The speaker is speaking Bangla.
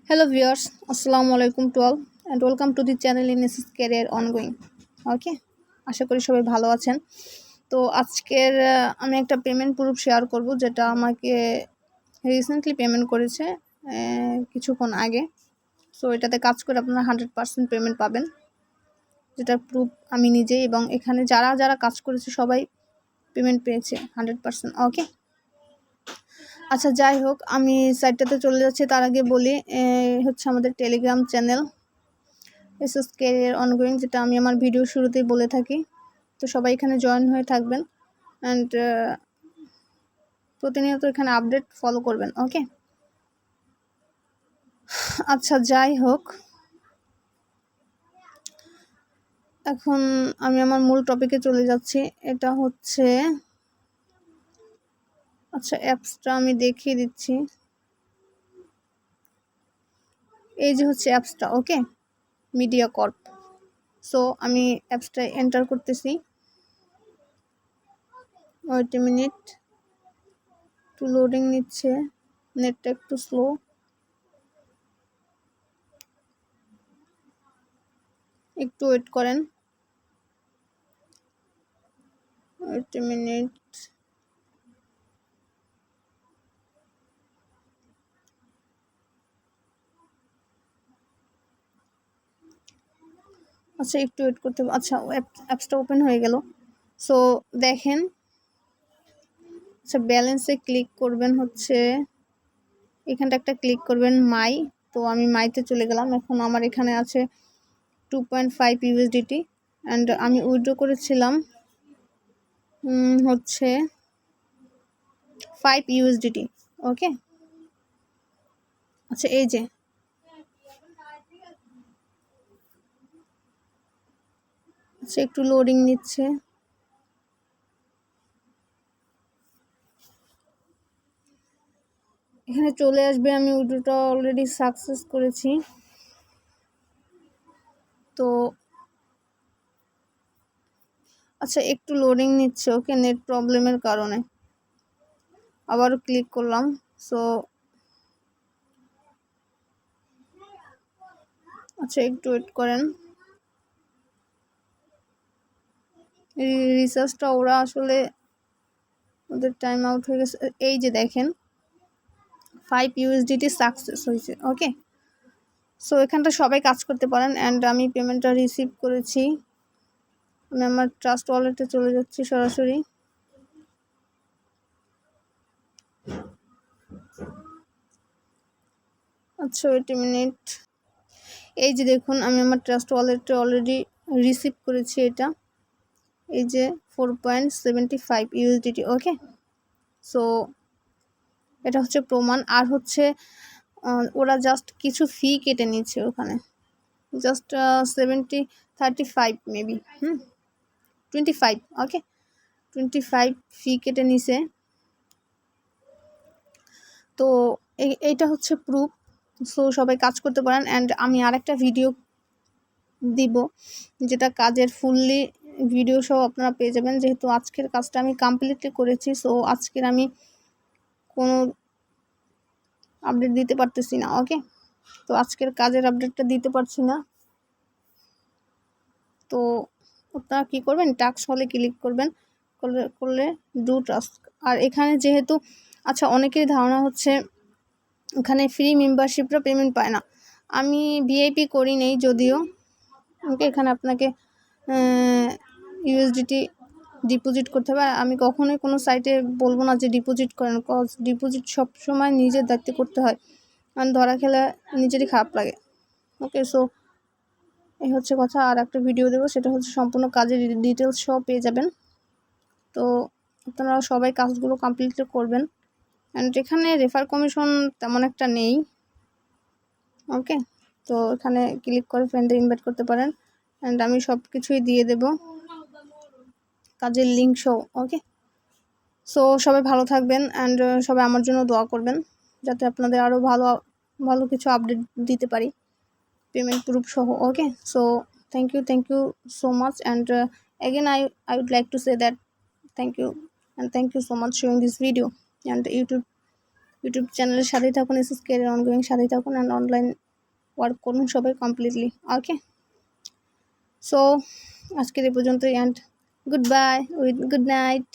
Hello viewers, Assalamu alaikum to all and welcome to the channel in Career Ongoing. Okay, আশা করি সবাই ভালো আছেন। তো আজকের আমি একটা পেমেন্ট প্রুফ শেয়ার করব যেটা আমাকে রিসেন্টলি পেমেন্ট করেছে কিছুক্ষণ আগে। সো এটাতে কাজ করে আপনারা 100% পেমেন্ট পাবেন, যেটা প্রুফ আমি নিজে এবং এখানে যারা যারা কাজ করেছে সবাই পেমেন্ট পেয়েছে 100%। ওকে, আচ্ছা যাই হোক, আমি সাইটটাতে চলে যাচ্ছি। তার আগে বলি হচ্ছে আমাদের টেলিগ্রাম চ্যানেল ক্যারিয়ার অনগোয়িং, যেটা আমি আমার ভিডিও শুরুতেই বলে থাকি। তো সবাই এখানে জয়েন হয়ে থাকবেন অ্যান্ড প্রতিনিয়ত এখানে আপডেট ফলো করবেন। ওকে, আচ্ছা যাই হোক, এখন আমি আমার মূল টপিকে চলে যাচ্ছি। এটা হচ্ছে আচ্ছা অ্যাপসটা আমি দেখিয়ে দিচ্ছি। এই যে হচ্ছে অ্যাপসটা। ওকে, মিডিয়া কর্প। সো আমি অ্যাপসটা এন্টার করতেছি। ওয়েট এ মিনিট, একটু লোডিং নিচ্ছে, নেটটা একটু স্লো। একটু ওয়েট করেন, ওয়েট এ মিনিট। আচ্ছা একটু ওয়েট করতে হবে। আচ্ছা অ্যাপসটা ওপেন হয়ে গেল। সো দেখেন, আচ্ছা ব্যালেন্সে ক্লিক করবেন, হচ্ছে এখানটা একটা ক্লিক করবেন মাই। তো আমি মাইতে চলে গেলাম। এখন আমার এখানে আছে 2.5 USDT অ্যান্ড আমি উইথড্র করেছিলাম হচ্ছে 5 USDT। ওকে, আচ্ছা এই যে আচ্ছা একটু লোডিং নিচ্ছে। এখানে চলে আসবে। আমি উইথড্রটা অলরেডি সাকসেস করেছি। তো আচ্ছা একটু লোডিং নিচ্ছে। ওকে, নেট প্রবলেমের কারণে আবারও ক্লিক করলাম। সো আচ্ছা একটু ওয়েট করেন। রিসার্চটা ওরা আসলে ওদের টাইম আউট হয়ে গেছে। এই যে দেখেন 5 USDT সাকসেস হয়েছে। ওকে, সো এখানটা সবাই কাজ করতে পারেন অ্যান্ড আমি পেমেন্টটা রিসিভ করেছি। আমি আমার ট্রাস্ট ওয়ালেটে চলে যাচ্ছি সরাসরি। আচ্ছা ওয়েট এ মিনিট। এই যে দেখুন, আমি আমার ট্রাস্ট ওয়ালেটে অলরেডি রিসিভ করেছি এটা। এই যে 4.75 USDT। ওকে, সো এটা হচ্ছে প্রমাণ। আর হচ্ছে ওরা জাস্ট কিছু ফি কেটে নিচ্ছে ওখানে, জাস্ট 35 মেবি 25। ওকে, 25 ফি কেটে নিছে। তো এইটা হচ্ছে প্রুফ। সো সবাই কাজ করতে পারেন অ্যান্ড আমি আরেকটা ভিডিও দিব যেটা কাজের ফুললি ভিডিও সহ আপনারা পেয়ে যাবেন। যেহেতু আজকের কাজটা আমি কমপ্লিটলি করেছি, সো আজকের আমি কোনো আপডেট দিতে পারতেছি না। ওকে, তো আজকের কাজের আপডেটটা দিতে পারছি না। তো আপনারা কী করবেন, টাস্ক হলে ক্লিক করবেন, করলে ডু টাস্ক। আর এখানে যেহেতু আচ্ছা অনেকের ধারণা হচ্ছে এখানে ফ্রি মেম্বারশিপরা পেমেন্ট পায় না। আমি ভিআইপি করি নেই যদিও। ওকে, এখানে আপনাকে USDT ডিপোজিট করতে হবে। আমি কখনোই কোনো সাইটে বলবো না যে ডিপোজিট করেন, কজ ডিপোজিট সবসময় নিজের দায়িত্বে করতে হয়, কারণ ধরা খেলে নিজেরই খারাপ লাগে। ওকে, সো এই হচ্ছে কথা। আর একটা ভিডিও দেবো, সেটা হচ্ছে সম্পূর্ণ কাজের ডিটেলস সহ পেয়ে যাবেন। তো আপনারা সবাই কাজগুলো কমপ্লিটলি করবেন অ্যান্ড এখানে রেফার কমিশন তেমন একটা নেই। ওকে, তো এখানে ক্লিক করে ফ্রেন্ডদের ইনভাইট করতে পারেন অ্যান্ড আমি সব কিছুই দিয়ে দেব, কাজের লিঙ্ক সহ। ওকে, সো সবাই ভালো থাকবেন অ্যান্ড সবাই আমার জন্য দোয়া করবেন যাতে আপনাদের আরও ভালো ভালো কিছু আপডেট দিতে পারি পেমেন্ট প্রুফ সহ। ওকে, so thank you so much and again I would like to say that thank you and thank you so much showing this video and YouTube YouTube চ্যানেলের সাথেই থাকুন, এসএস ক্যারিয়ার অনগোয়িং সাথেই থাকুন অ্যান্ড অনলাইন ওয়ার্ক করুন সবাই কমপ্লিটলি। ওকে, সো আজকের এই পর্যন্তই and good bye with good night.